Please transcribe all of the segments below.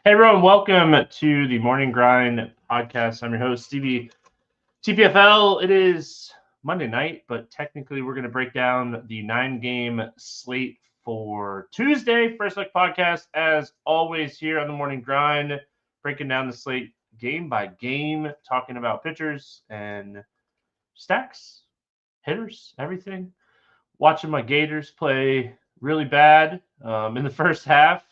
Hey everyone, welcome to the Morning Grind podcast. I'm your host, Stevietpfl. It is Monday night, but technically we're going to break down the 9-game slate for Tuesday. First Look podcast, as always, here on the Morning Grind, breaking down the slate game by game, talking about pitchers and stacks, hitters, everything. Watching my Gators play really bad in the first half.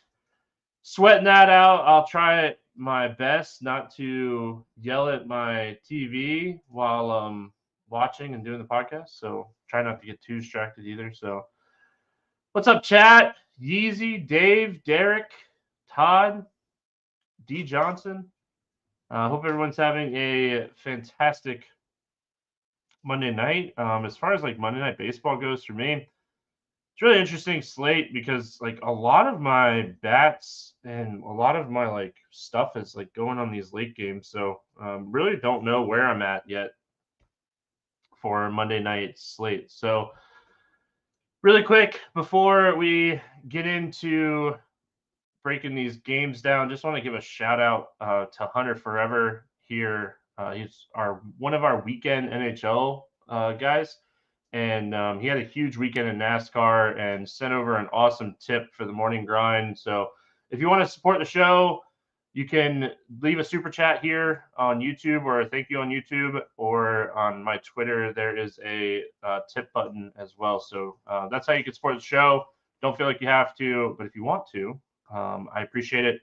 Sweating that out. I'll try my best not to yell at my TV while watching and doing the podcast. So try not to get too distracted either. So what's up, chat? Yeezy, Dave, Derek, Todd, D. Johnson. Hope everyone's having a fantastic Monday night. As far as like Monday Night Baseball goes for me, it's really interesting slate because like a lot of my bats and a lot of my like stuff is like going on these late games. So really don't know where I'm at yet for Monday night slate. So really quick before we get into breaking these games down, just want to give a shout out to Hunter Forever here. He's one of our weekend NHL guys. And he had a huge weekend in NASCAR and sent over an awesome tip for the morning grind. So if you want to support the show, you can leave a super chat here on YouTube or a thank you on YouTube or on my Twitter. There is a tip button as well. So that's how you can support the show. Don't feel like you have to, but if you want to, I appreciate it.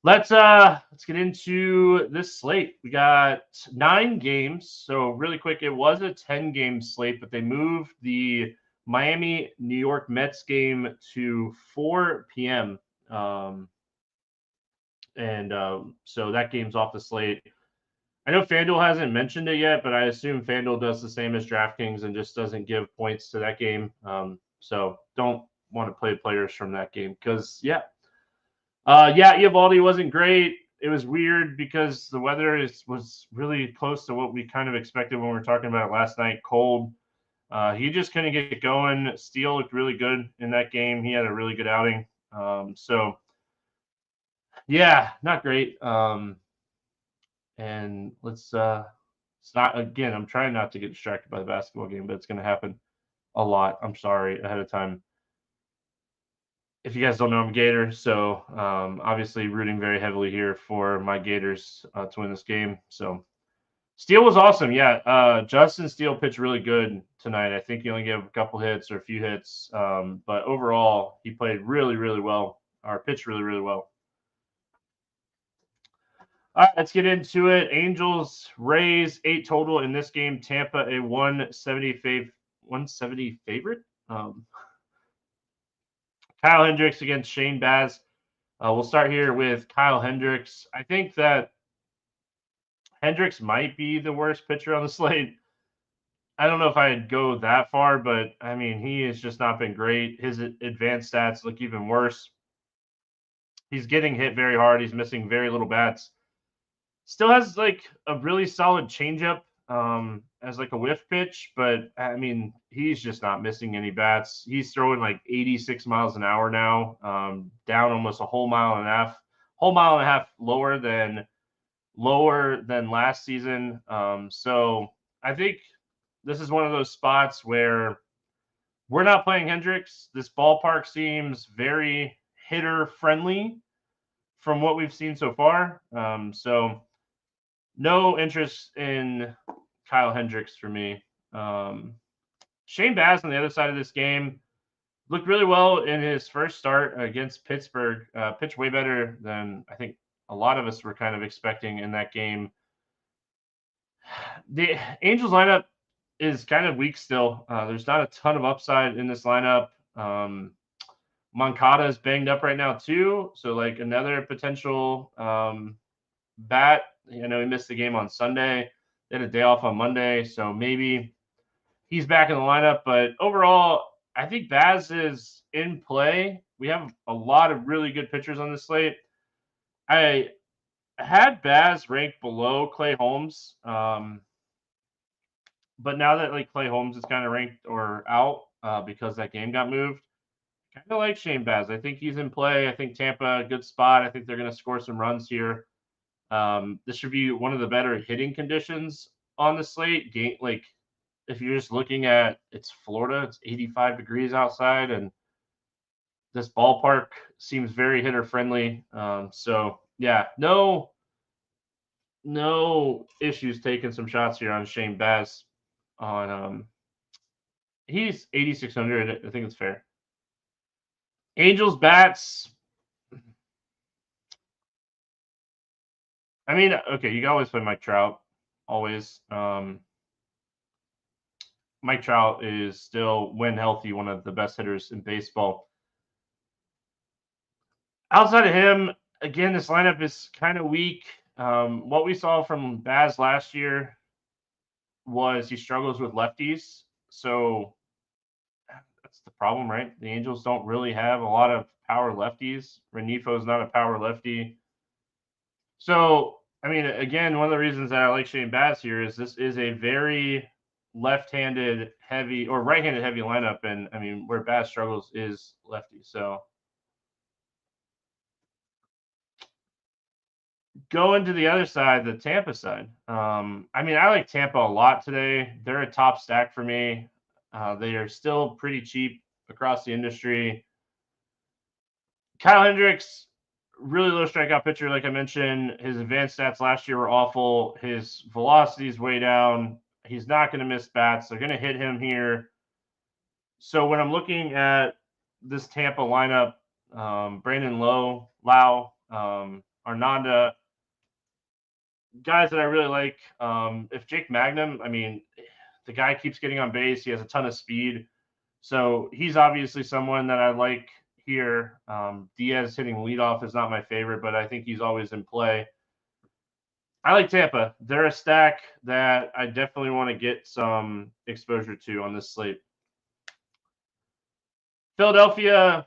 Let's get into this slate. We got 9 games. So really quick, it was a 10-game slate, but they moved the Miami New York Mets game to 4 p.m. So that game's off the slate. I know FanDuel hasn't mentioned it yet, but I assume FanDuel does the same as DraftKings and just doesn't give points to that game. So don't want to play players from that game because Eovaldi wasn't great. It was weird because the weather was really close to what we kind of expected when we were talking about it last night. Cold. He just couldn't get going. Steele looked really good in that game. He had a really good outing. Not great. And let's it's not again. I'm trying not to get distracted by the basketball game, but it's going to happen a lot. I'm sorry ahead of time. If you guys don't know, I'm a Gator, so obviously rooting very heavily here for my Gators to win this game. So Steele was awesome. Yeah, Justin Steele pitched really good tonight. I think he only gave a couple hits or a few hits, but overall he played really, really well, or pitched really, really well. All right, let's get into it. Angels, Rays, 8 total in this game. Tampa, a 170 favorite. Kyle Hendricks against Shane Baz. We'll start here with Kyle Hendricks. I think that Hendricks might be the worst pitcher on the slate. I don't know if I'd go that far, but I mean, he has just not been great. His advanced stats look even worse. He's getting hit very hard. He's missing very little bats. Still has like a really solid changeup as like a whiff pitch, but I mean, he's just not missing any bats. He's throwing like 86 miles an hour now, down almost a whole mile and a half lower than last season. So I think this is one of those spots where we're not playing Hendricks. This ballpark seems very hitter friendly from what we've seen so far. So no interest in Kyle Hendricks for me. Shane Baz on the other side of this game looked really well in his first start against Pittsburgh. Pitched way better than I think a lot of us were kind of expecting in that game. The Angels lineup is kind of weak still. There's not a ton of upside in this lineup. Moncada is banged up right now too, so like another potential bat. I know he missed the game on Sunday. They had a day off on Monday, so maybe he's back in the lineup. But overall, I think Baz is in play. We have a lot of really good pitchers on the slate. I had Baz ranked below Clay Holmes, but now that like Clay Holmes is kind of ranked or out because that game got moved, kind of like Shane Baz. I think he's in play. I think Tampa, good spot. I think they're going to score some runs here. This should be one of the better hitting conditions on the slate. Like, if you're just looking at, it's Florida, it's 85 degrees outside, and this ballpark seems very hitter friendly. So yeah, no issues taking some shots here on Shane Baz. He's 8,600. I think it's fair. Angels bats. I mean, okay, you can always play Mike Trout. Always. Mike Trout is still, when healthy, one of the best hitters in baseball. Outside of him, again, this lineup is kind of weak. What we saw from Baz last year was he struggles with lefties. So that's the problem, right? The Angels don't really have a lot of power lefties. Renifo is not a power lefty. So, I mean, again, one of the reasons that I like Shane Baz here is this is a very left-handed heavy or right-handed heavy lineup. And I mean, where Baz struggles is lefty. So going to the other side, the Tampa side. I mean, I like Tampa a lot today. They're a top stack for me. They are still pretty cheap across the industry. Kyle Hendricks, really low strikeout pitcher, like I mentioned. His advanced stats last year were awful. His velocity is way down. He's not going to miss bats. They're going to hit him here. So when I'm looking at this Tampa lineup, Brandon Lau, Arnanda, guys that I really like. If Jake Magnum, I mean, the guy keeps getting on base. He has a ton of speed. So he's obviously someone that I like here. Diaz hitting leadoff is not my favorite, but I think he's always in play. I like Tampa. They're a stack that I definitely want to get some exposure to on this slate. Philadelphia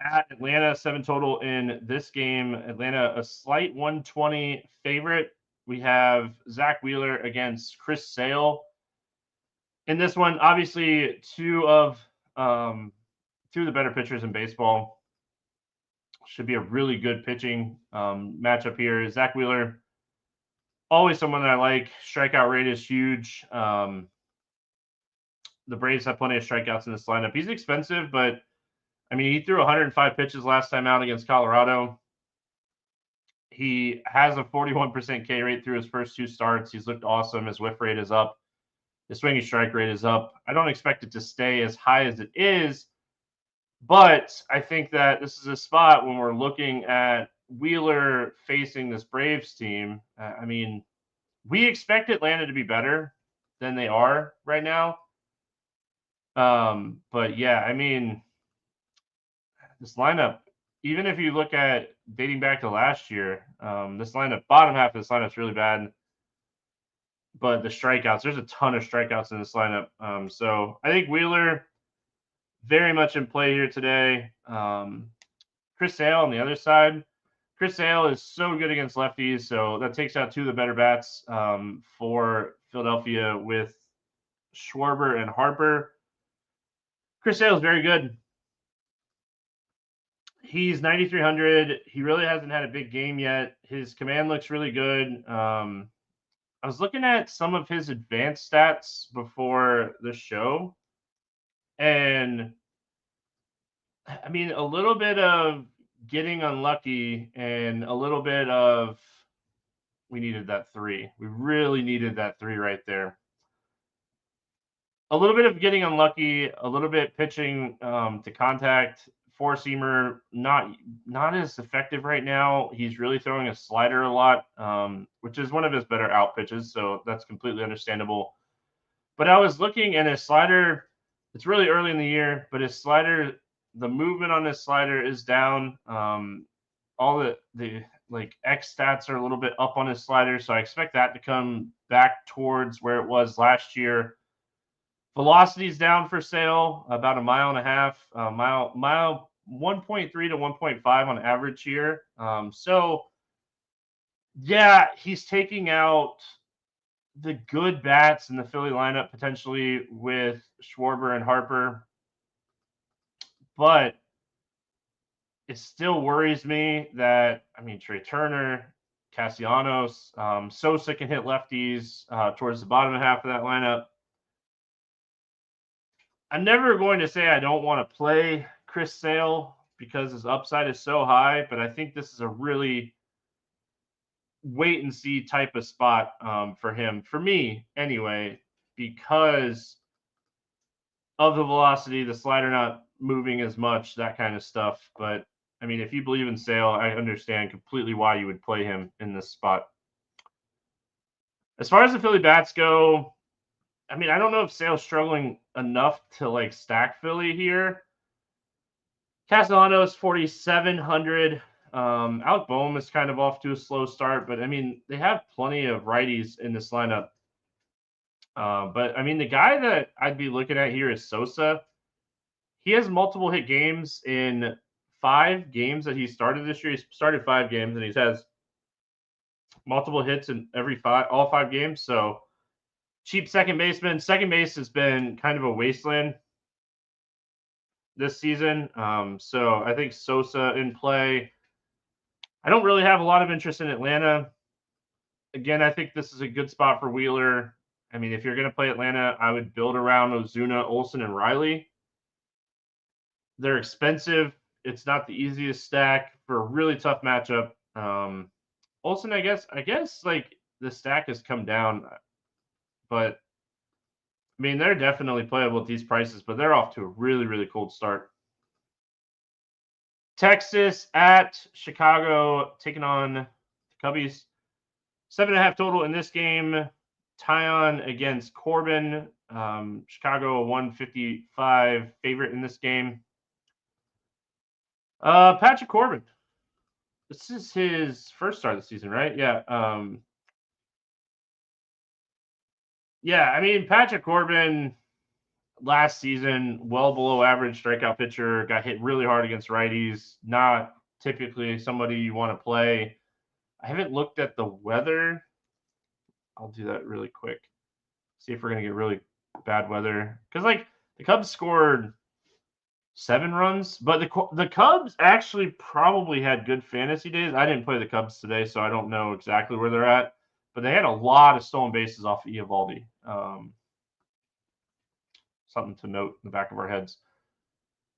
at Atlanta, 7 total in this game. Atlanta, a slight 120 favorite. We have Zach Wheeler against Chris Sale. In this one, obviously, two of the better pitchers in baseball. Should be a really good pitching matchup here. Zach Wheeler, always someone that I like. Strikeout rate is huge. The Braves have plenty of strikeouts in this lineup. He's expensive, but I mean, he threw 105 pitches last time out against Colorado. He has a 41% K rate through his first 2 starts. He's looked awesome. His whiff rate is up. His swinging strike rate is up. I don't expect it to stay as high as it is, but I think that this is a spot when we're looking at Wheeler facing this Braves team. I mean, we expect Atlanta to be better than they are right now. But yeah, I mean, this lineup, even if you look at dating back to last year, this lineup, bottom half of this lineup is really bad. But the strikeouts, there's a ton of strikeouts in this lineup. So I think Wheeler very much in play here today. Chris Sale on the other side. Chris Sale is so good against lefties, so that takes out 2 of the better bats for Philadelphia with Schwarber and Harper. Chris Sale is very good. He's 9,300. He really hasn't had a big game yet. His command looks really good. I was looking at some of his advanced stats before the show, and I mean, a little bit of getting unlucky and a little bit of we needed that 3. We really needed that 3 right there. A little bit of getting unlucky, a little bit pitching to contact. 4-seamer, not as effective right now. He's really throwing a slider a lot, which is one of his better out pitches, so that's completely understandable. But I was looking, and his slider, it's really early in the year, but his slider, the movement on his slider is down. All the like X stats are a little bit up on his slider, so I expect that to come back towards where it was last year. Velocity is down for Sale, about 1.5 miles, mile 1.3 to 1.5 on average here. So yeah, he's taking out the good bats in the Philly lineup potentially with Schwarber and Harper. but it still worries me that, I mean, Trey Turner, Castellanos, Sosa can hit lefties towards the bottom half of that lineup. I'm never going to say I don't want to play Chris Sale because his upside is so high, but I think this is a really wait and see type of spot for him, for me anyway, because of the velocity, the slider not moving as much, that kind of stuff. But I mean, if you believe in Sale, I understand completely why you would play him in this spot. As far as the Philly bats go, I mean, I don't know if Sale's struggling enough to like stack Philly here. Castellanos 4,700. Alec Boehm is kind of off to a slow start, but I mean, they have plenty of righties in this lineup. But I mean, the guy that I'd be looking at here is Sosa. He has multiple hit games in 5 games that he started this year. He's started 5 games and he has multiple hits in all 5 games. So cheap second baseman. Second base has been kind of a wasteland this season. So I think Sosa in play. I don't really have a lot of interest in Atlanta. Again, I think this is a good spot for Wheeler. I mean, if you're going to play Atlanta, I would build around Ozuna, Olsen, and Riley. They're expensive. It's not the easiest stack for a really tough matchup. Olsen, I guess like the stack has come down, but I mean, they're definitely playable at these prices, but they're off to a really, really cold start. Texas at Chicago taking on the Cubbies. 7.5 total in this game. Taillon against Corbin. Chicago, a 155 favorite in this game. Patrick Corbin. This is his first start of the season, right? Yeah. Yeah, I mean, Patrick Corbin last season, well below average strikeout pitcher, got hit really hard against righties. Not typically somebody you want to play. I haven't looked at the weather. I'll do that really quick. See if we're going to get really bad weather. Because, like, the Cubs scored 7 runs, but the Cubs actually probably had good fantasy days. I didn't play the Cubs today, so I don't know exactly where they're at. But they had a lot of stolen bases off of Eovaldi. Something to note in the back of our heads.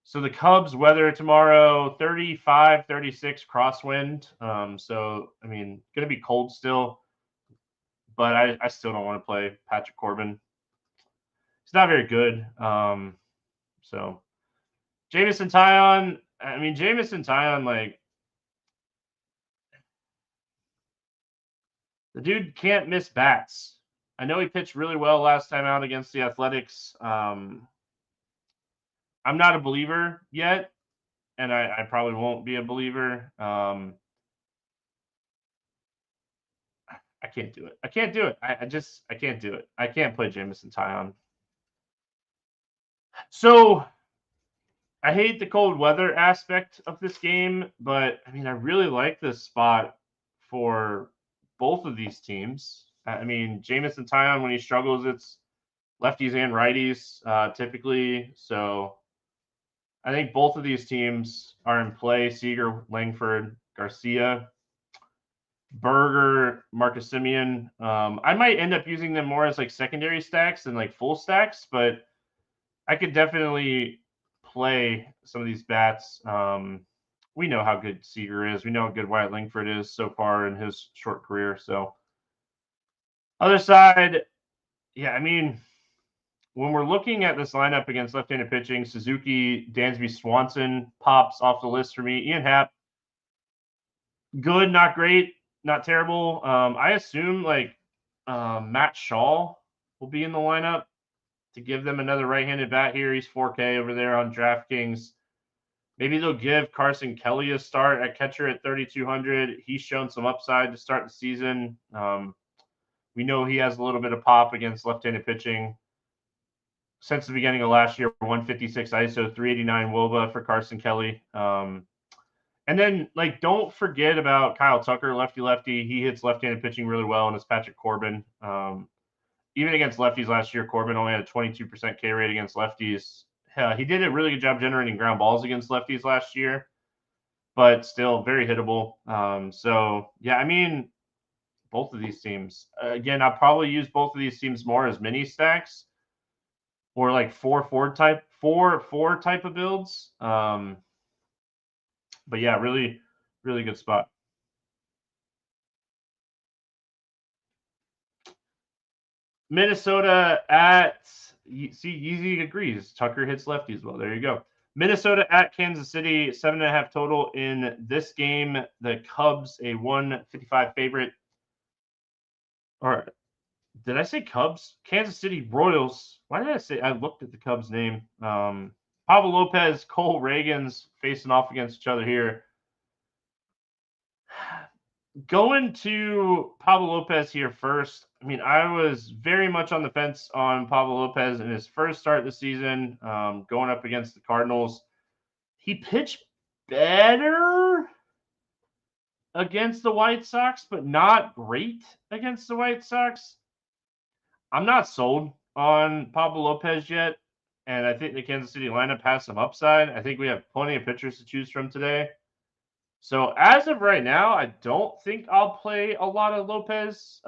So the Cubs weather tomorrow, 35, 36 crosswind. So, I mean, going to be cold still. But I still don't want to play Patrick Corbin. He's not very good. So Jameson Taillon, like, the dude can't miss bats. I know he pitched really well last time out against the Athletics. I'm not a believer yet, and I probably won't be a believer. I can't do it. I can't do it. I can't do it. I can't play Jameson Taillon. So I hate the cold weather aspect of this game, but I mean, I really like this spot for both of these teams. I mean, Jameson Taillon, when he struggles, it's lefties and righties typically. So I think both of these teams are in play. Seager, Langford, Garcia, Berger, Marcus Semien. I might end up using them more as like secondary stacks than like full stacks, but I could definitely play some of these bats. We know how good Seager is. We know how good Wyatt Langford is so far in his short career. So, other side, yeah, I mean, when we're looking at this lineup against left-handed pitching, Suzuki, Dansby, Swanson pops off the list for me. Ian Happ, good, not great, not terrible. I assume like Matt Shaw will be in the lineup to give them another right-handed bat here. He's 4K over there on DraftKings. Maybe they'll give Carson Kelly a start at catcher at 3,200. He's shown some upside to start the season. We know he has a little bit of pop against left-handed pitching. Since the beginning of last year, 156 ISO, 389 WOBA for Carson Kelly. And then, like, don't forget about Kyle Tucker, lefty-lefty. He hits left-handed pitching really well, and it's Patrick Corbin. Even against lefties last year, Corbin only had a 22% K rate against lefties. he did a really good job generating ground balls against lefties last year, but still very hittable. So, yeah, I mean, both of these teams. Again, I'll probably use both of these teams more as mini stacks or like 4-4 type of builds. But yeah, really, really good spot. Minnesota at Yeezy agrees. Tucker hits lefties well. There you go. Minnesota at Kansas City, 7.5 total in this game. The Cubs, a 155 favorite. Or did I say Cubs? Kansas City Royals. Why did I say? I looked at the Cubs name. Pablo Lopez, Cole Reagans facing off against each other here. Going to Pablo Lopez here first. I mean, I was very much on the fence on Pablo Lopez in his first start of the season, going up against the Cardinals. He pitched better against the White Sox, but not great against the White Sox. I'm not sold on Pablo Lopez yet, and I think the Kansas City lineup has some upside. I think we have plenty of pitchers to choose from today. So as of right now, I don't think I'll play a lot of Lopez.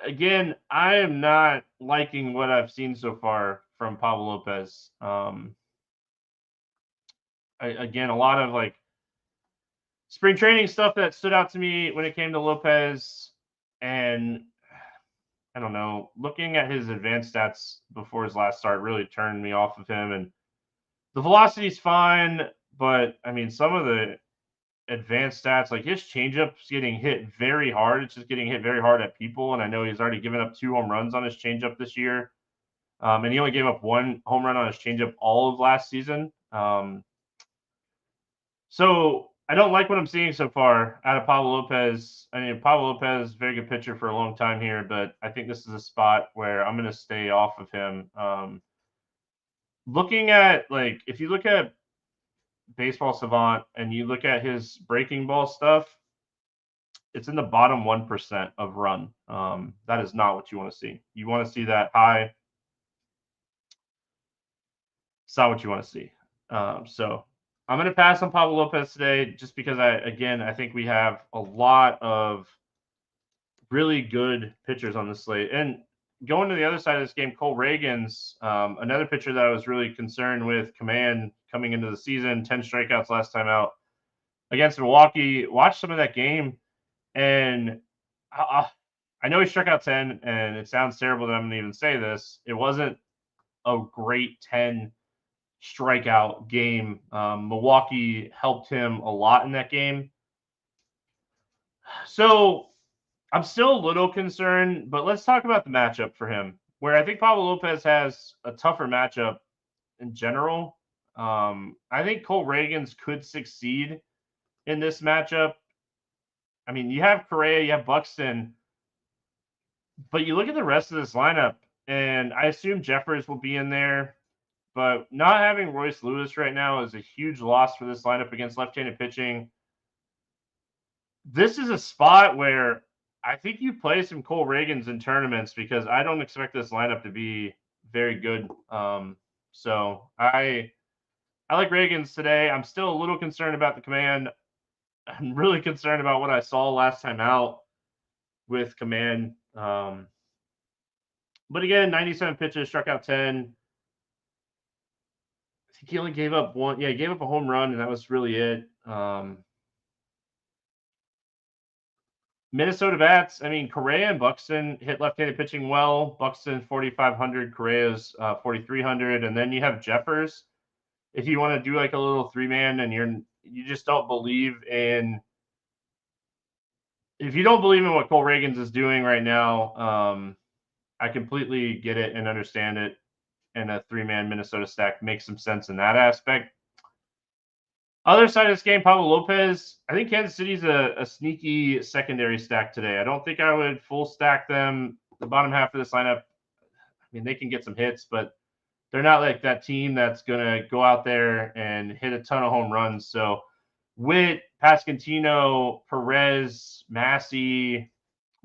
Again, I am not liking what I've seen so far from Pablo Lopez. Again, a lot of like spring training stuff that stood out to me when it came to Lopez, and I don't know, looking at his advanced stats before his last start really turned me off of him. And the velocity's fine, but I mean, some of the advanced stats, like his changeup's getting hit very hard. It's just getting hit very hard at people. And I know he's already given up 2 home runs on his changeup this year. And he only gave up 1 home run on his changeup all of last season. So I don't like what I'm seeing so far out of Pablo Lopez. I mean, Pablo Lopez, very good pitcher for a long time here, but I think this is a spot where I'm going to stay off of him. Looking at, like, if you look at Baseball Savant and you look at his breaking ball stuff, it's in the bottom 1% of run. That is not what you want to see. You want to see that high. It's not what you want to see. So I'm going to pass on Pablo Lopez today just because I think we have a lot of really good pitchers on the slate. And going to the other side of this game, Cole Reagans, another pitcher that I was really concerned with command coming into the season, 10 strikeouts last time out against Milwaukee. Watched some of that game, and I know he struck out 10, and it sounds terrible that I'm going to even say this. It wasn't a great 10 strikeout game. Milwaukee helped him a lot in that game. So I'm still a little concerned, but let's talk about the matchup for him, where I think Pablo Lopez has a tougher matchup in general. I think Cole Reagans could succeed in this matchup. I mean, you have Correa, you have Buxton, but you look at the rest of this lineup, and I assume Jeffers will be in there. But not having Royce Lewis right now is a huge loss for this lineup against left-handed pitching. This is a spot where I think you play some Cole Reagans in tournaments because I don't expect this lineup to be very good. So I like Reagans today. I'm still a little concerned about the command. I'm really concerned about what I saw last time out with command. But again, 97 pitches, struck out 10. I think he only gave up 1. Yeah, he gave up a home run, and that was really it. Minnesota bats, I mean, Correa and Buxton hit left-handed pitching well. Buxton 4,500, Correa's 4,300, and then you have Jeffers. If you want to do like a little 3-man and you just don't believe in, if you don't believe in what Cole Reagans is doing right now, I completely get it and understand it. And a 3-man Minnesota stack makes some sense in that aspect. Other side of this game, Pablo Lopez. I think Kansas City's a sneaky secondary stack today. I don't think I would full stack them. The bottom half of this lineup, I mean, they can get some hits, but they're not like that team that's going to go out there and hit a ton of home runs. So Witt, Pascantino, Perez, Massey,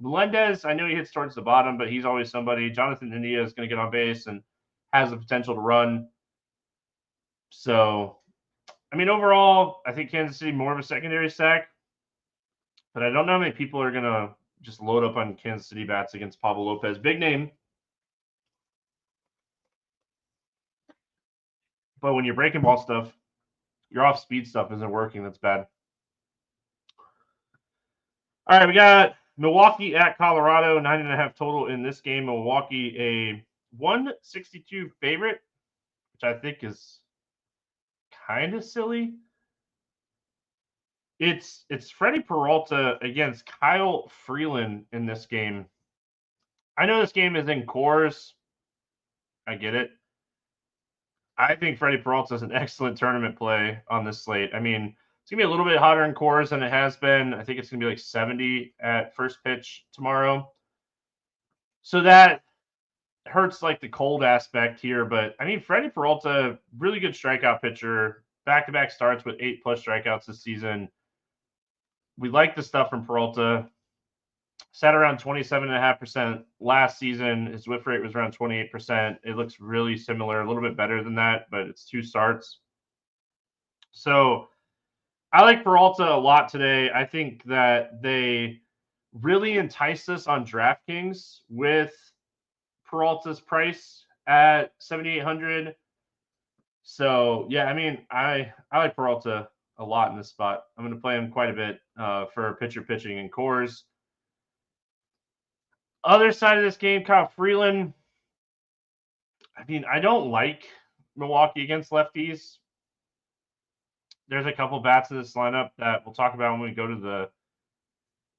Melendez, I know he hits towards the bottom, but he's always somebody. Jonathan India is going to get on base and has the potential to run. So, I mean, overall, I think Kansas City more of a secondary stack, but I don't know how many people are going to just load up on Kansas City bats against Pablo Lopez. Big name. But when you're breaking ball stuff, your off-speed stuff isn't working. That's bad. All right, we got Milwaukee at Colorado, 9.5 total in this game. Milwaukee a 162 favorite, which I think is kind of silly. It's Freddie Peralta against Kyle Freeland in this game. I know this game is in Coors. I get it. I think Freddie Peralta is an excellent tournament play on this slate. I mean, it's going to be a little bit hotter in Coors than it has been. I think it's going to be like 70 at first pitch tomorrow. So that hurts like the cold aspect here. But, I mean, Freddie Peralta, really good strikeout pitcher. Back-to-back starts with 8+ strikeouts this season. We like the stuff from Peralta. Sat around 27.5% last season. His whiff rate was around 28%. It looks really similar, a little bit better than that, but it's 2 starts. So I like Peralta a lot today. I think that they really enticed us on DraftKings with Peralta's price at 7,800. So yeah, I mean, I like Peralta a lot in this spot. I'm going to play him quite a bit for pitcher pitching in Coors. Other side of this game, Kyle Freeland. I mean, I don't like Milwaukee against lefties. There's a couple bats in this lineup that we'll talk about when we go to the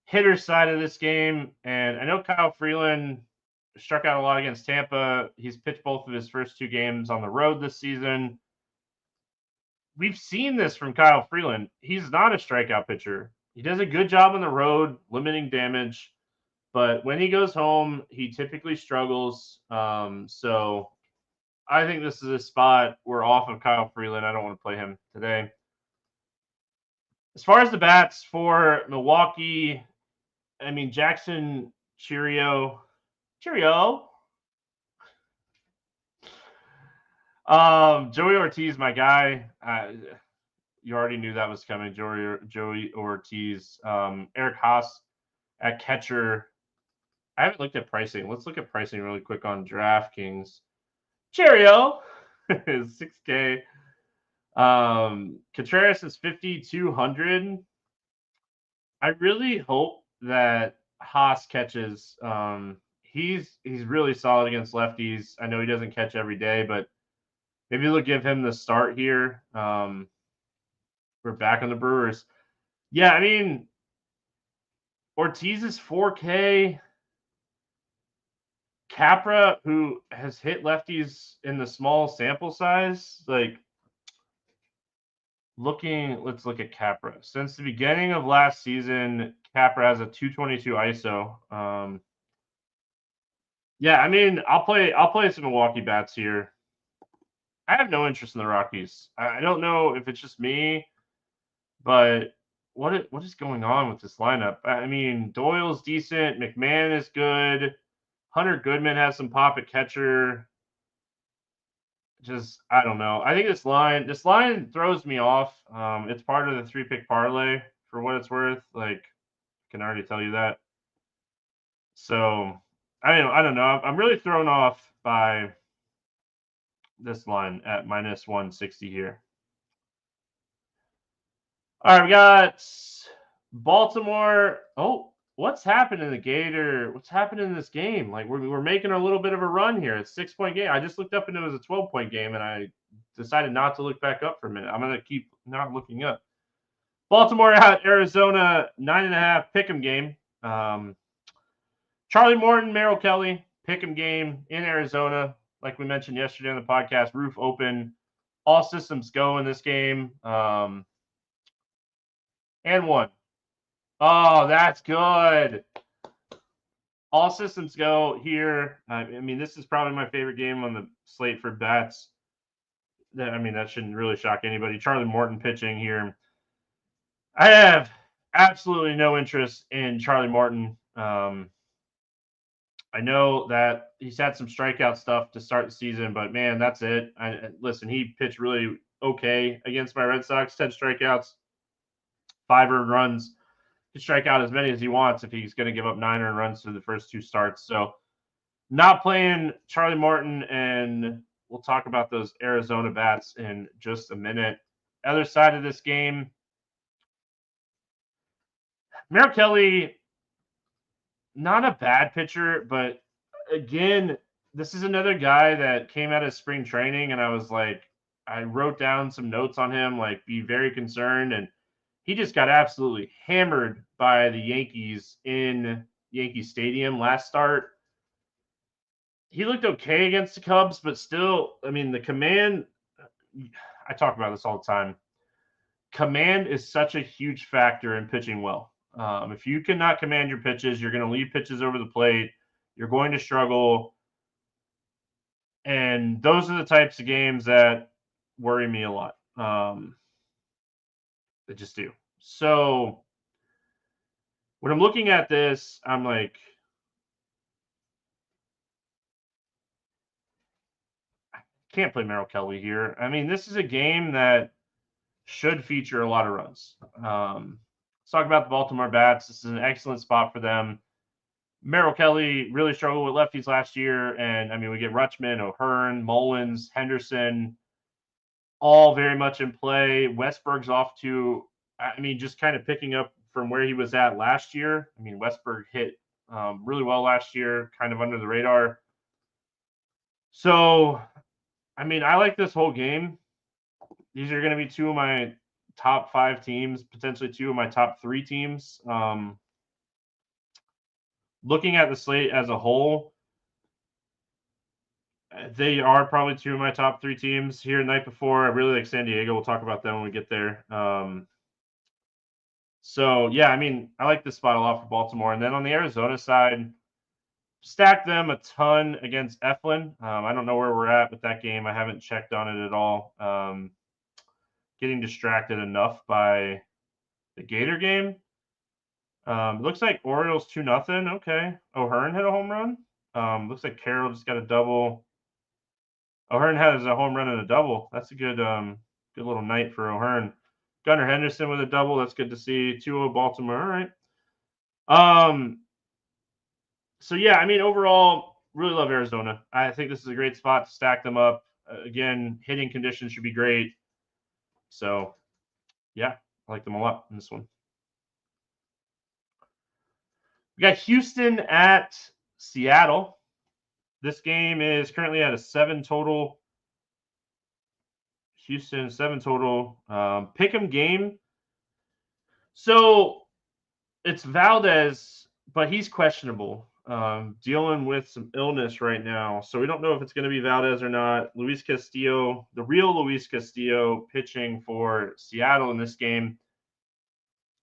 hitter side of this game. And I know Kyle Freeland struck out a lot against Tampa. He's pitched both of his first 2 games on the road this season. We've seen this from Kyle Freeland. He's not a strikeout pitcher. He does a good job on the road, limiting damage. But when he goes home, he typically struggles. So I think this is a spot we're off of Kyle Freeland. I don't want to play him today. As far as the bats for Milwaukee, I mean, Jackson, Cheerio. Joey Ortiz, my guy. You already knew that was coming. Joey Ortiz. Eric Haas at catcher. I haven't looked at pricing. Let's look at pricing really quick on DraftKings. Cheerio is 6K. Contreras is 5,200. I really hope that Haas catches. He's really solid against lefties. I know he doesn't catch every day, but maybe they'll give him the start here. We're back on the Brewers. Yeah, I mean, Ortiz is 4K. Capra, who has hit lefties in the small sample size, like let's look at Capra. Since the beginning of last season, Capra has a 222 ISO. Yeah, I mean, I'll play some Milwaukee bats here. I have no interest in the Rockies. I don't know if it's just me, but what is going on with this lineup? I mean, Doyle's decent, McMahon is good, Hunter Goodman has some pop at catcher. Just I don't know. I think this line throws me off. It's part of the 3-pick parlay for what it's worth. Like, I can already tell you that. So I don't know. I'm really thrown off by this line at minus 160 here. All right, we got Baltimore. Oh, what's happened in the Gator? What's happened in this game? Like we're making a little bit of a run here. It's 6-point game. I just looked up and it was a 12-point game, and I decided not to look back up for a minute. I'm gonna keep not looking up. Baltimore at Arizona, 9.5 pick'em game. Charlie Morton, Merrill Kelly, pick'em game in Arizona. Like we mentioned yesterday on the podcast, roof open, all systems go in this game. And one. Oh, that's good. All systems go here. I mean, this is probably my favorite game on the slate for bats. I mean, that shouldn't really shock anybody. Charlie Morton pitching here. I have absolutely no interest in Charlie Morton I know that he's had some strikeout stuff to start the season, but man, that's it. Listen, he pitched really okay against my Red Sox. 10 strikeouts, 5 earned runs. He can strike out as many as he wants if he's going to give up 9 earned runs through the first 2 starts. So, not playing Charlie Morton, and we'll talk about those Arizona bats in just a minute. Other side of this game, Merrill Kelly, not a bad pitcher, but again, this is another guy that came out of spring training, and I was like, I wrote down some notes on him, like, be very concerned, and he just got absolutely hammered by the Yankees in Yankee Stadium last start. He looked okay against the Cubs, but still, I mean, the command, I talk about this all the time. Command is such a huge factor in pitching well. If you cannot command your pitches, you're going to leave pitches over the plate. You're going to struggle. And those are the types of games that worry me a lot. They just do. So when I'm looking at this, I'm like, I can't play Merrill Kelly here. I mean, this is a game that should feature a lot of runs. Let's talk about the Baltimore Bats. This is an excellent spot for them. Merrill Kelly really struggled with lefties last year, and I mean, we get Rutschman, O'Hearn, Mullins, Henderson, all very much in play. Westberg's off to, I mean, just kind of picking up from where he was at last year. I mean, Westberg hit really well last year, kind of under the radar. So, I mean, I like this whole game. These are going to be 2 of my top 5 teams, potentially 2 of my top 3 teams. Looking at the slate as a whole, they are probably 2 of my top 3 teams here the night before. I really like San Diego. We'll talk about them when we get there. So, yeah, I mean, I like this spot a lot for Baltimore. And then on the Arizona side, stack them a ton against Eflin. I don't know where we're at with that game. I haven't checked on it at all. Getting distracted enough by the Gator game. It looks like Orioles 2-0. Okay. O'Hearn hit a home run. Looks like Carroll just got a double. O'Hearn has a home run and a double. That's a good little night for O'Hearn. Gunnar Henderson with a double. That's good to see. 2-0 Baltimore. All right. So yeah, I mean, overall, really love Arizona. I think this is a great spot to stack them up. Again, hitting conditions should be great. So yeah, I like them a lot in this one. We got Houston at Seattle. This game is currently at a 7 total. Houston, 7 total. Pick'em game. So it's Valdez, but he's questionable. Dealing with some illness right now. So we don't know if it's going to be Valdez or not. Luis Castillo, the real Luis Castillo, pitching for Seattle in this game.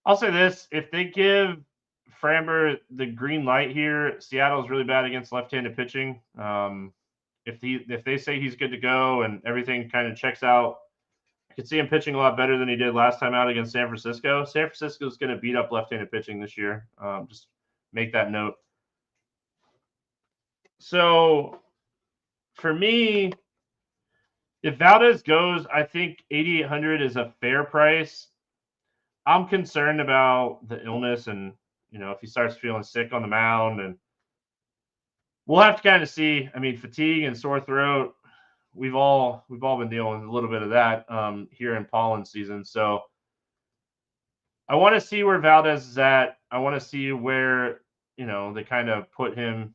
I'll say this. If they give Framber the green light here, Seattle's really bad against left-handed pitching. If they say he's good to go and everything kind of checks out, I could see him pitching a lot better than he did last time out against San Francisco. San Francisco's going to beat up left-handed pitching this year. Just make that note. So for me, if Valdez goes, I think 8,800 is a fair price. I'm concerned about the illness and, if he starts feeling sick on the mound, and we'll have to kind of see. I mean, fatigue and sore throat, we've all been dealing with a little bit of that here in pollen season. So I want to see where Valdez is at. I want to see where, they kind of put him,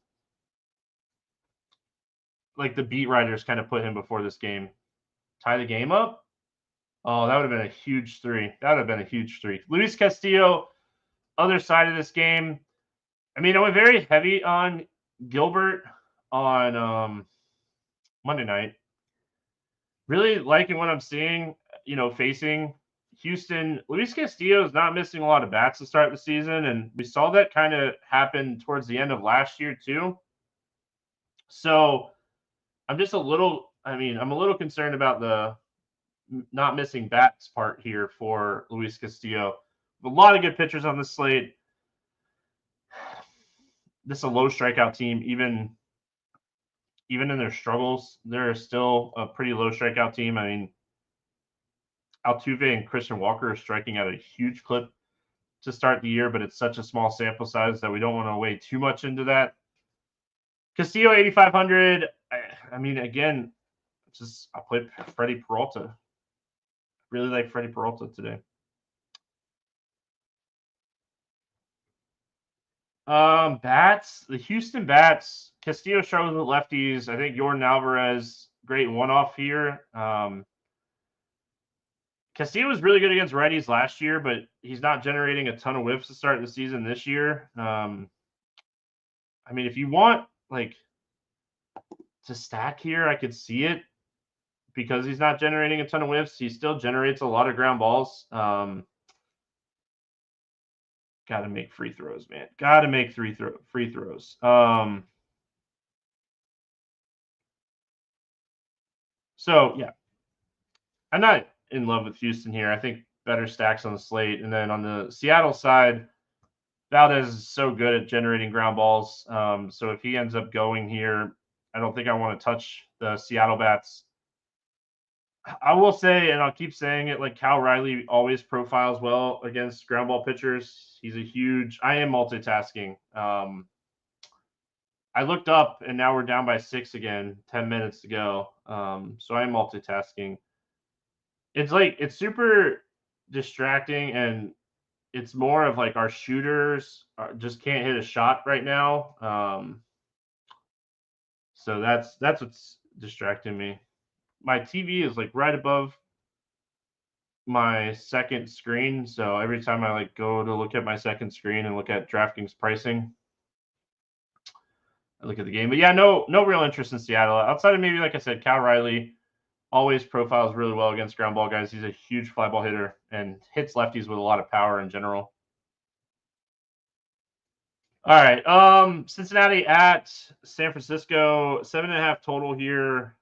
like the beat writers kind of put him before this game. Tie the game up? Oh, that would have been a huge 3. That would have been a huge 3. Luis Castillo, other side of this game. I mean, I went very heavy on Gilbert on Monday night. Really liking what I'm seeing, facing Houston. Luis Castillo is not missing a lot of bats to start the season, and we saw that kind of happen towards the end of last year too. So I'm just a little concerned about the not missing bats part here for Luis Castillo. A lot of good pitchers on the slate. this is a low strikeout team. Even in their struggles, they're still a pretty low strikeout team. I mean, Altuve and Christian Walker are striking at a huge clip to start the year, but it's such a small sample size that we don't want to weigh too much into that. Castillo 8,500. I mean, again, I played Freddie Peralta. Really like Freddie Peralta today. Bats, the Houston Bats. Castillo struggles with lefties. I think Yordan Alvarez, great one-off here. Castillo was really good against righties last year, but he's not generating a ton of whiffs to start the season this year. I mean, if you want like to stack here, I could see it because he's not generating a ton of whiffs. He still generates a lot of ground balls. Got to make free throws, man. Got to make free throws. So yeah, I'm not in love with Houston here. I think better stacks on the slate, and then on the Seattle side, Valdez is so good at generating ground balls. So if he ends up going here, I don't think I want to touch the Seattle bats. I will say, and I'll keep saying it, like Cal Riley always profiles well against ground ball pitchers. He's a huge. I am multitasking. I looked up, and now we're down by 6 again. 10 minutes to go. So I am multitasking. It's super distracting, and it's more of like our shooters just can't hit a shot right now. So that's what's distracting me. My TV is like right above my second screen, so every time I like go to look at my second screen and look at DraftKings pricing, I look at the game. But yeah, no real interest in Seattle outside of maybe, like I said, Cal Riley always profiles really well against ground ball guys. He's a huge fly ball hitter and hits lefties with a lot of power in general. All right. Cincinnati at San Francisco, 7.5 total here.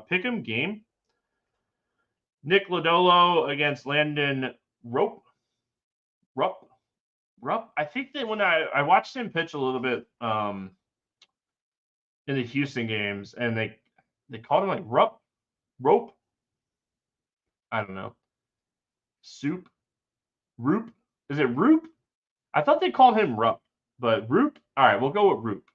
Pick 'em game. Nick Lodolo against Landon Rupp. I think that when I watched him pitch a little bit in the Houston games, and they called him like Rope. I don't know. Roop. Is it Roop? I thought they called him Rupp, but Roop. All right, we'll go with Roop.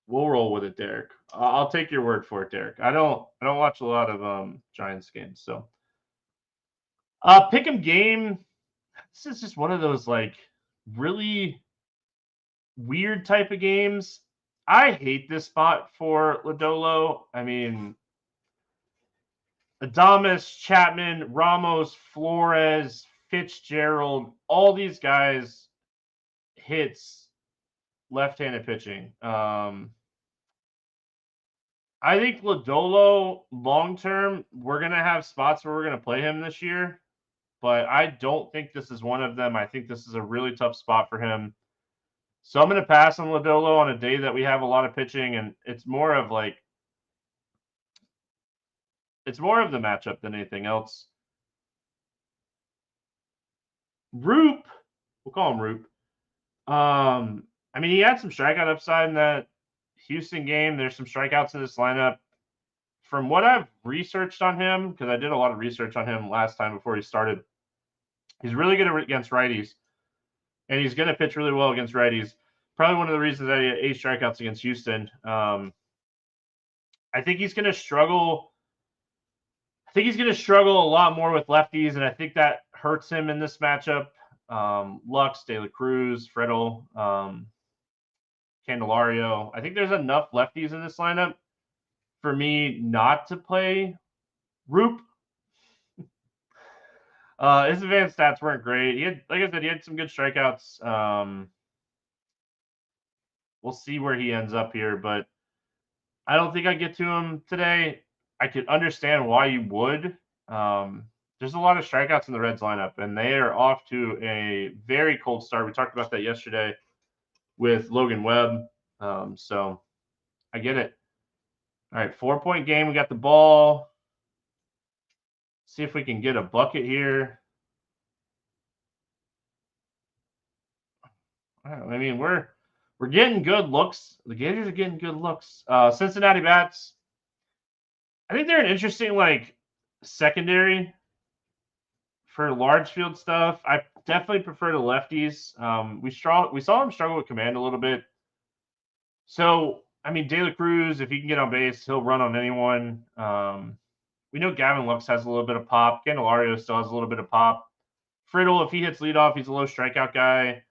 We'll roll with it, Derek. I'll take your word for it, Derek. I don't watch a lot of Giants games, so pick 'em game. This is just one of those like really weird type of games. I hate this spot for Lodolo. I mean, Adames, Chapman, Ramos, Flores, Fitzgerald, all these guys hits left-handed pitching. I think Lodolo, long-term, we're going to have spots where we're going to play him this year, but I don't think this is one of them. I think this is a really tough spot for him. So I'm going to pass on Lodolo on a day that we have a lot of pitching, and it's more of the matchup than anything else. Roop, we'll call him Roop. I mean, he had some strikeout upside in that Houston game. There's some strikeouts in this lineup. From what I've researched on him, because I did a lot of research on him last time before he started, he's really good against righties, and he's going to pitch really well against righties. Probably one of the reasons that he had 8 strikeouts against Houston. I think he's going to struggle. I think he's going to struggle a lot more with lefties, and I think that hurts him in this matchup. Lux, De La Cruz, Freddle, Candelario. I think there's enough lefties in this lineup for me not to play Roop. His advanced stats weren't great. He had, like I said, he had some good strikeouts. We'll see where he ends up here, but I don't think I get to him today. I could understand why you would. There's a lot of strikeouts in the Reds lineup, and they are off to a very cold start. We talked about that yesterday with Logan Webb. So I get it. All right, 4-point game. We got the ball. See if we can get a bucket here. I mean, we're We're getting good looks. The Gators are getting good looks. Cincinnati Bats. I think they're an interesting secondary for large field stuff. I definitely prefer the lefties. We saw him struggle with command a little bit. So I mean, De La Cruz, if he can get on base, he'll run on anyone. We know Gavin Lux has a little bit of pop. Candelario still has a little bit of pop. Friddle, if he hits leadoff, he's a low strikeout guy.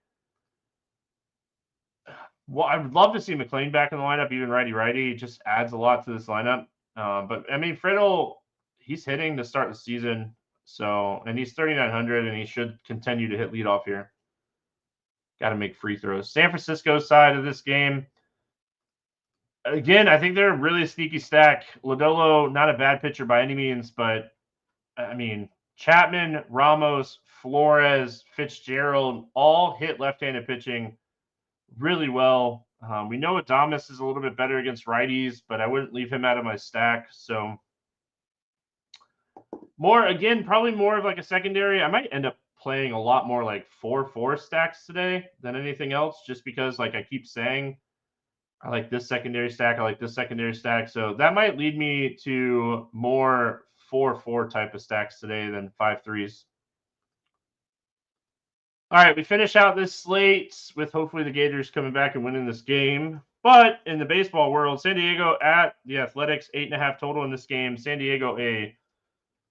Well, I would love to see McLean back in the lineup, even righty-righty. It just adds a lot to this lineup. But I mean, Friddle, he's hitting to start the season. So, and he's 3,900, and he should continue to hit leadoff here. Got to make free throws. San Francisco side of this game. Again, I think they're a really sneaky stack. Lodolo, not a bad pitcher by any means, but I mean, Chapman, Ramos, Flores, Fitzgerald all hit left-handed pitching really well. We know Adames is a little bit better against righties, but I wouldn't leave him out of my stack. So probably more of like a secondary. I might end up playing a lot more like 4-4 stacks today than anything else, just because like I keep saying, I like this secondary stack. I like this secondary stack. So that might lead me to more 4-4 type of stacks today than 5-3s. All right, we finish out this slate with hopefully the Gators coming back and winning this game. But in the baseball world, San Diego at the Athletics, 8.5 total in this game. San Diego a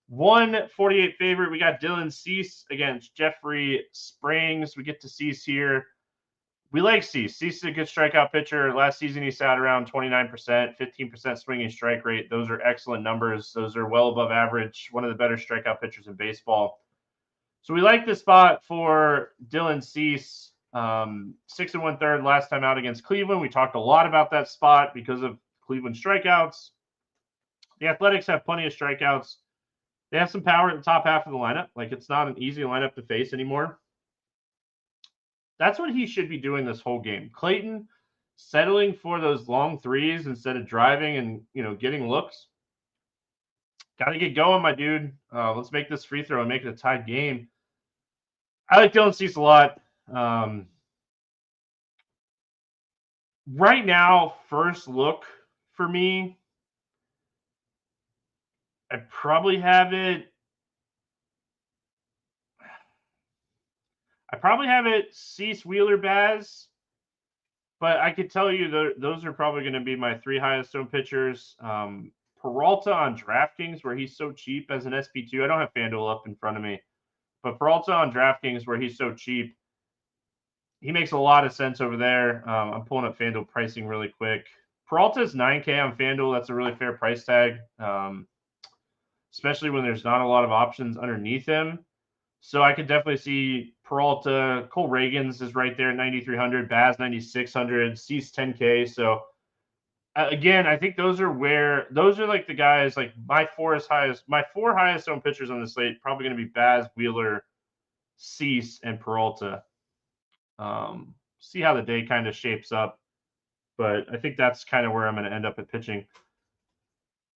148 favorite. We got Dylan Cease against Jeffrey Springs. We get to Cease here. We like Cease. Cease is a good strikeout pitcher. Last season, he sat around 29%, 15% swinging strike rate. Those are excellent numbers. Those are well above average. One of the better strikeout pitchers in baseball. So we like this spot for Dylan Cease. 6 1/3 last time out against Cleveland. We talked a lot about that spot because of Cleveland strikeouts. The Athletics have plenty of strikeouts. They have some power at the top half of the lineup. Like, it's not an easy lineup to face anymore. That's what he should be doing this whole game. Clayton settling for those long threes instead of driving and, getting looks. Got to get going, my dude. Let's make this free throw and make it a tied game. I like Dylan Cease a lot. Right now, first look for me, I probably have it Cease, Wheeler, Baz, but I could tell you those are probably going to be my 3 highest owned pitchers. Peralta on DraftKings, where he's so cheap as an SP2. I don't have FanDuel up in front of me, but Peralta on DraftKings, where he's so cheap, he makes a lot of sense over there. I'm pulling up FanDuel pricing really quick. Peralta's $9K on FanDuel. That's a really fair price tag, especially when there's not a lot of options underneath him. So I could definitely see Peralta. Cole Reagans is right there at 9,300. Baz 9,600. Cease 10K. So again, I think those are like the guys. Like my 4 highest owned pitchers on the slate probably going to be Baz, Wheeler, Cease, and Peralta. See how the day kind of shapes up, but I think that's kind of where I'm going to end up at pitching.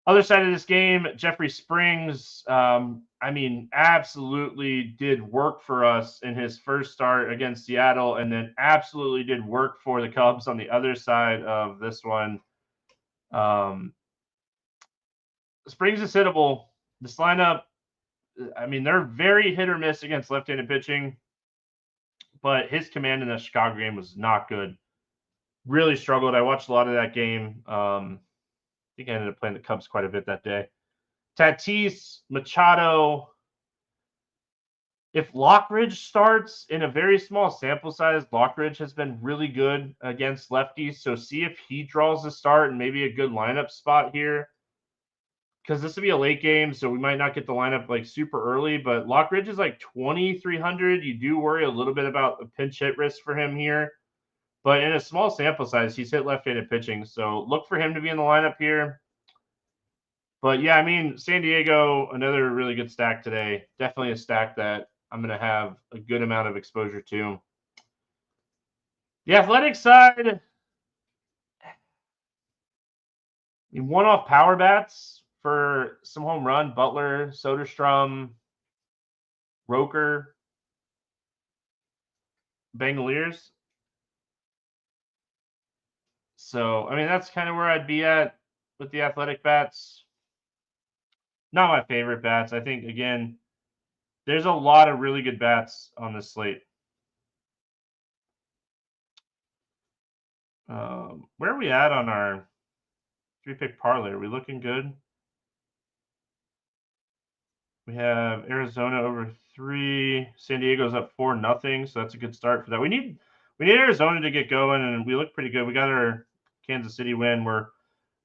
Other side of this game, Jeffrey Springs, absolutely did work for us in his first start against Seattle, and then absolutely did work for the Cubs on the other side of this one. Springs is hittable. This lineup, they're very hit or miss against left-handed pitching, but his command in the Chicago game was not good. Really struggled. I watched a lot of that game. I think I ended up playing the Cubs quite a bit that day. Tatis, Machado. If Lockridge starts in a very small sample size, Lockridge has been really good against lefties. So see if he draws the start and maybe a good lineup spot here. Because this will be a late game, so we might not get the lineup like super early. But Lockridge is like 2,300. You do worry a little bit about the pinch hit risk for him here. But in a small sample size, he's hit left-handed pitching. So look for him to be in the lineup here. But yeah, San Diego, another really good stack today. Definitely a stack that I'm going to have a good amount of exposure to. The Athletic side, one-off power bats for some home run. Butler, Soderstrom, Roker, Bangaliers. So, I mean, that's kind of where I'd be at with the athletic bats. Not my favorite bats. I think, again, there's a lot of really good bats on this slate. Where are we at on our 3-pick parlay? Are we looking good? We have Arizona over 3. San Diego's up 4-0, so that's a good start for that. We need Arizona to get going, and we look pretty good. We got our Kansas City win. We're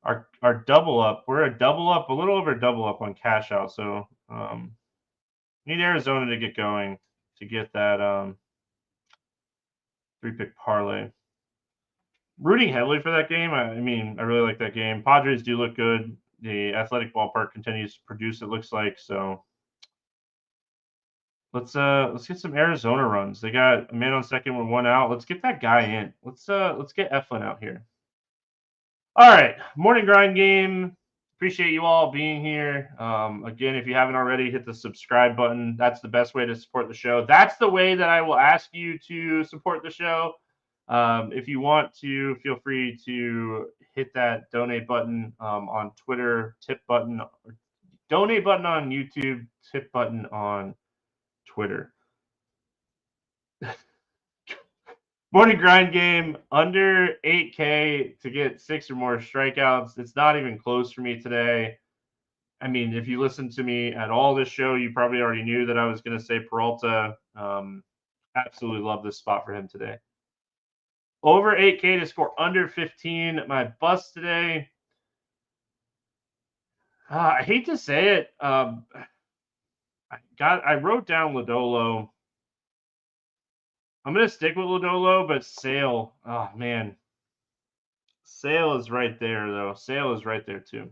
our double up. We're a double up, a little over double up on cash out. So need Arizona to get going to get that 3-pick parlay. Rooting heavily for that game. I mean, I really like that game. Padres do look good. The athletic ballpark continues to produce, it looks like. So let's get some Arizona runs. They got a man on second with 1 out. Let's get that guy in. Let's get Eflin out here. All right, morning grind game. Appreciate you all being here. Again, if you haven't already, hit the subscribe button. That's the best way to support the show. That's the way that I will ask you to support the show. If you want to, feel free to hit that donate button on Twitter, tip button, donate button on YouTube, tip button on Twitter. Morning grind game, under 8K to get 6 or more strikeouts. It's not even close for me today. I mean, if you listened to me at all this show, you probably already knew that I was going to say Peralta. Absolutely love this spot for him today. Over 8K to score under 15. My bust today. I hate to say it. I wrote down Lodolo. I'm going to stick with Lodolo, but Sale. Oh, man. Sale is right there, though. Sale is right there, too.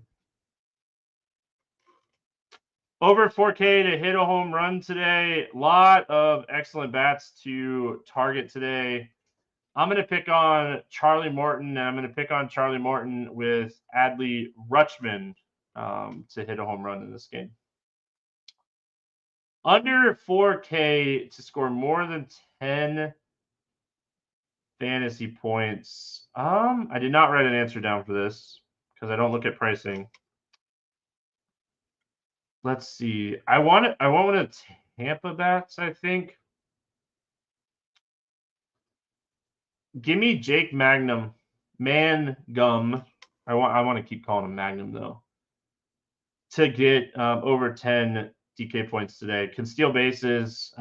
Over 4K to hit a home run today. A lot of excellent bats to target today. I'm going to pick on Charlie Morton, and I'm going to pick on Charlie Morton with Adley Rutschman to hit a home run in this game. Under 4K to score more than 10 fantasy points. I did not write an answer down for this because I don't look at pricing. Let's see. I want one of Tampa bats, I think. Give me Jake Magnum. Mangum. I want to keep calling him Magnum, though. To get over 10 DK points today. Can steal bases.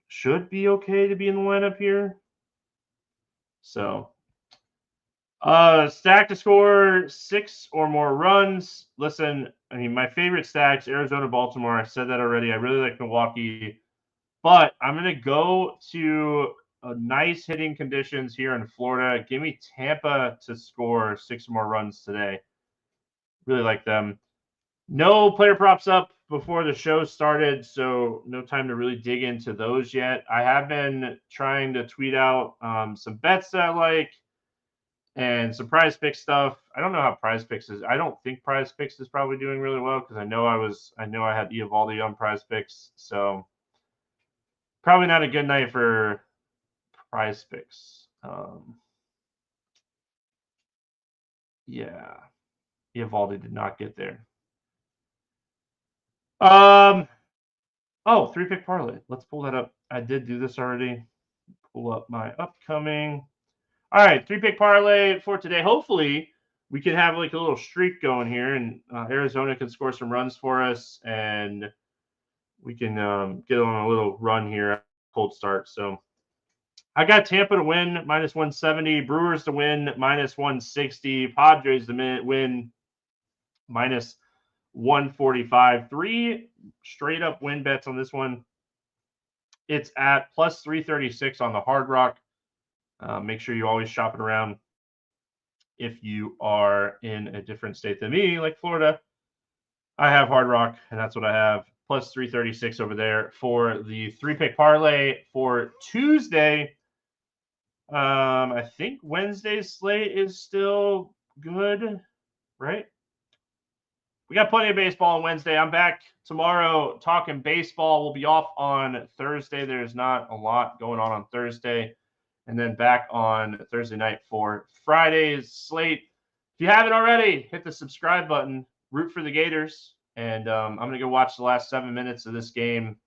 Should be okay to be in the lineup here. So stack to score 6 or more runs. Listen, I mean, my favorite stacks, Arizona, Baltimore. I said that already. I really like Milwaukee. But I'm going to go to nice hitting conditions here in Florida. Give me Tampa to score 6 or more runs today. Really like them. No player props up before the show started, so no time to really dig into those yet. I have been trying to tweet out some bets that I like and some prize pick stuff. I don't know how prize picks is. I don't think prize picks is probably doing really well because I know I had Eovaldi on prize picks, so probably not a good night for prize picks. Yeah, Eovaldi did not get there. Oh, 3-pick parlay. Let's pull that up. I did do this already. Pull up my upcoming. All right, 3-pick parlay for today. Hopefully, we can have like a little streak going here, and Arizona can score some runs for us, and we can get on a little run here. Cold start. So I got Tampa to win -170, Brewers to win -160, Padres to win -145. 3 straight up win bets on this one. It's at +336 on the Hard Rock. Make sure you always shop it around if you are in a different state than me, like Florida. I have Hard Rock, and that's what I have. +336 over there for the 3-pick parlay for Tuesday. I think Wednesday's slate is still good, right? We got plenty of baseball on Wednesday. I'm back tomorrow talking baseball. We'll be off on Thursday. There's not a lot going on Thursday. and then back on Thursday night for Friday's slate. If you haven't already, hit the subscribe button, root for the Gators, and I'm going to go watch the last 7 minutes of this game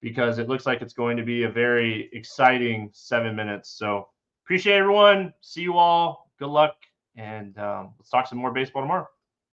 because it looks like it's going to be a very exciting 7 minutes. So appreciate everyone. See you all. Good luck, and let's talk some more baseball tomorrow.